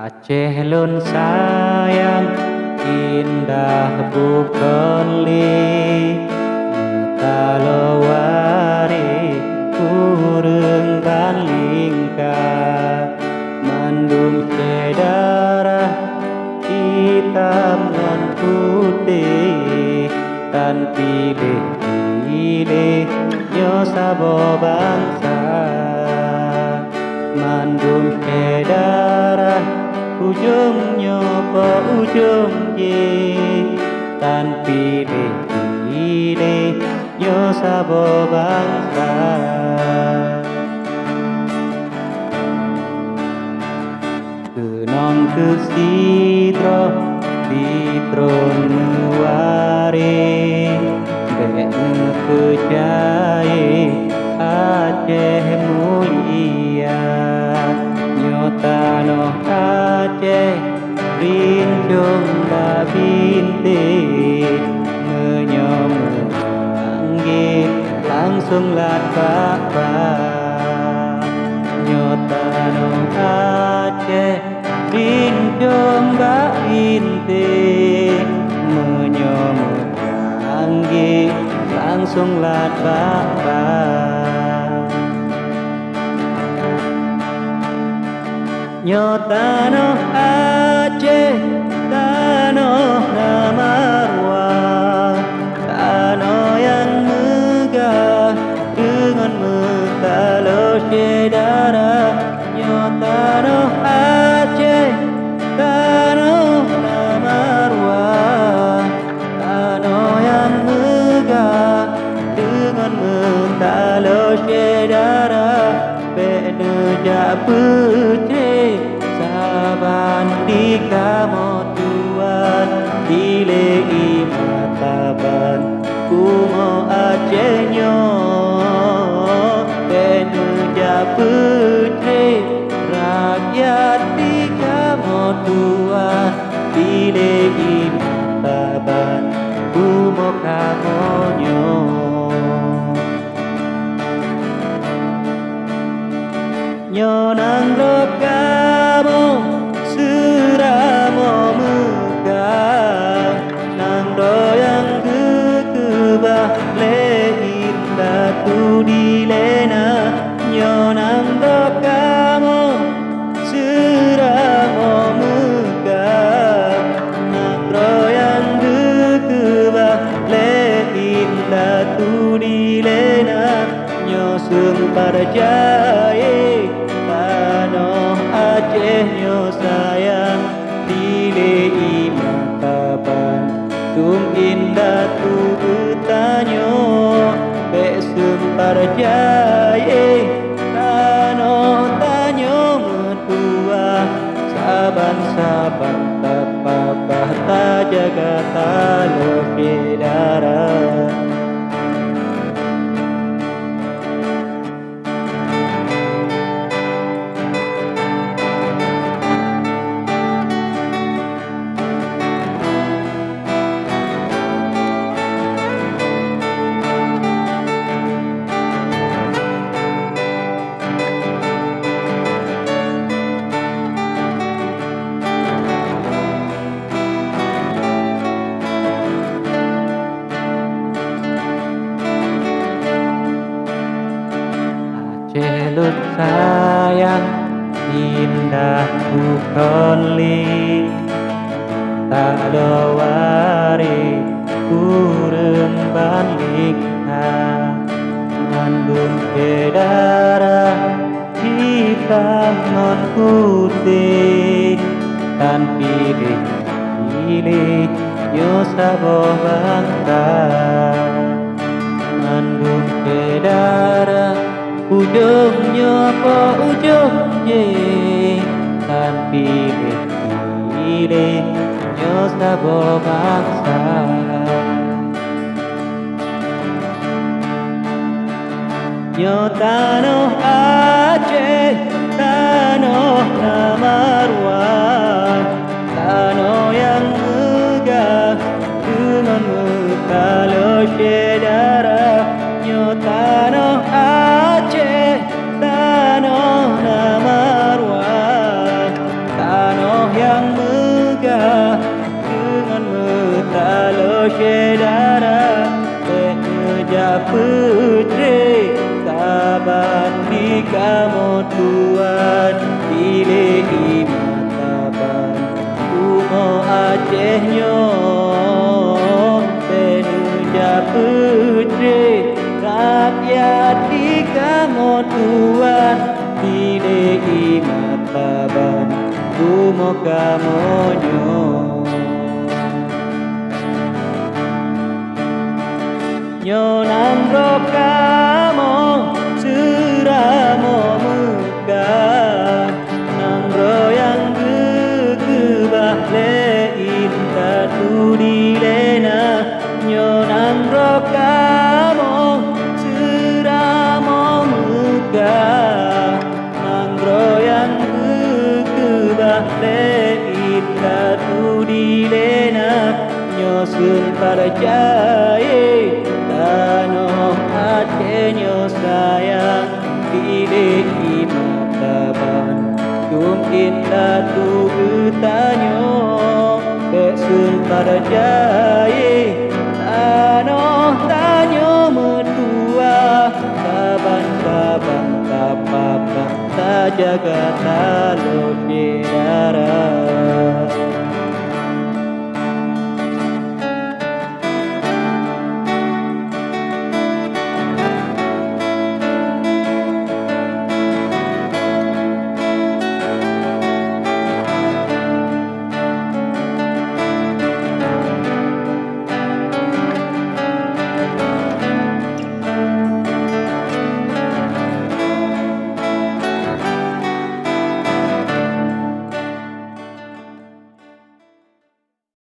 Aceh lun sayang, indah bukan li talawari kurang balingka mandum sedarah hitam dan putih tan pilih-pilih nyo sabo bangsa mandum sedarah ujungnya po ujung ye tan pilih-pilih nyo sabo bangsa kenong ke sitro nuwari bek kejaye Aceh mulia nyota no Aceh rinjung da binte menyomong anggit langsung lat bapa nyota no Aceh rinjung da binte menyomong anggit langsung lat bapa nyota no Aceh tanah Namarwa tanah yang megah dengan metalo sedara nyota no Aceh tanah Namarwa tanah yang megah dengan metalo sedara beda jak putih saban di kamu tuan dilei mataban kumo Acehnya beda jak putih rakyat di kamu tuan dilei mataban kumo kamonyo nyonang lokamo suramo megah nang doyang kekebah lehin batu dilena nyonang lokamo suramo megah nang doyang kekebah lehin batu dilena nyosung parjaye tanah Aceh nyo sayang dilei mataban tum indah tu betanyo besum parjaye tanah tanyo metua saban-saban tapapah ta jaga talo sedara Aceh lun sayang indah bukan li talawari kurang balingka mandum sedara hitam non putih tan pilih-pilih nyo sabo bangsa mandum sedara ujungnya po ujung ye tan pilih-pilih nyo sabo bangsa nyota no Aceh tanah Namarwa tanah yang megah dengan metalo sedara nyota no Aceh tanah Namarwa tanah kamonyo nyo nandro kamo suramo muka nandro yang gegebah lein katudilena nyo nandro kamo suramo muka nandro yang gegebah lein katudilena nyo sun parjaye tanoh atenyo sayang pilih imataban kumkin latu getanyo besun parjaye tanoh tanyo metua kaban-kaban kapapa tajaga talo sedara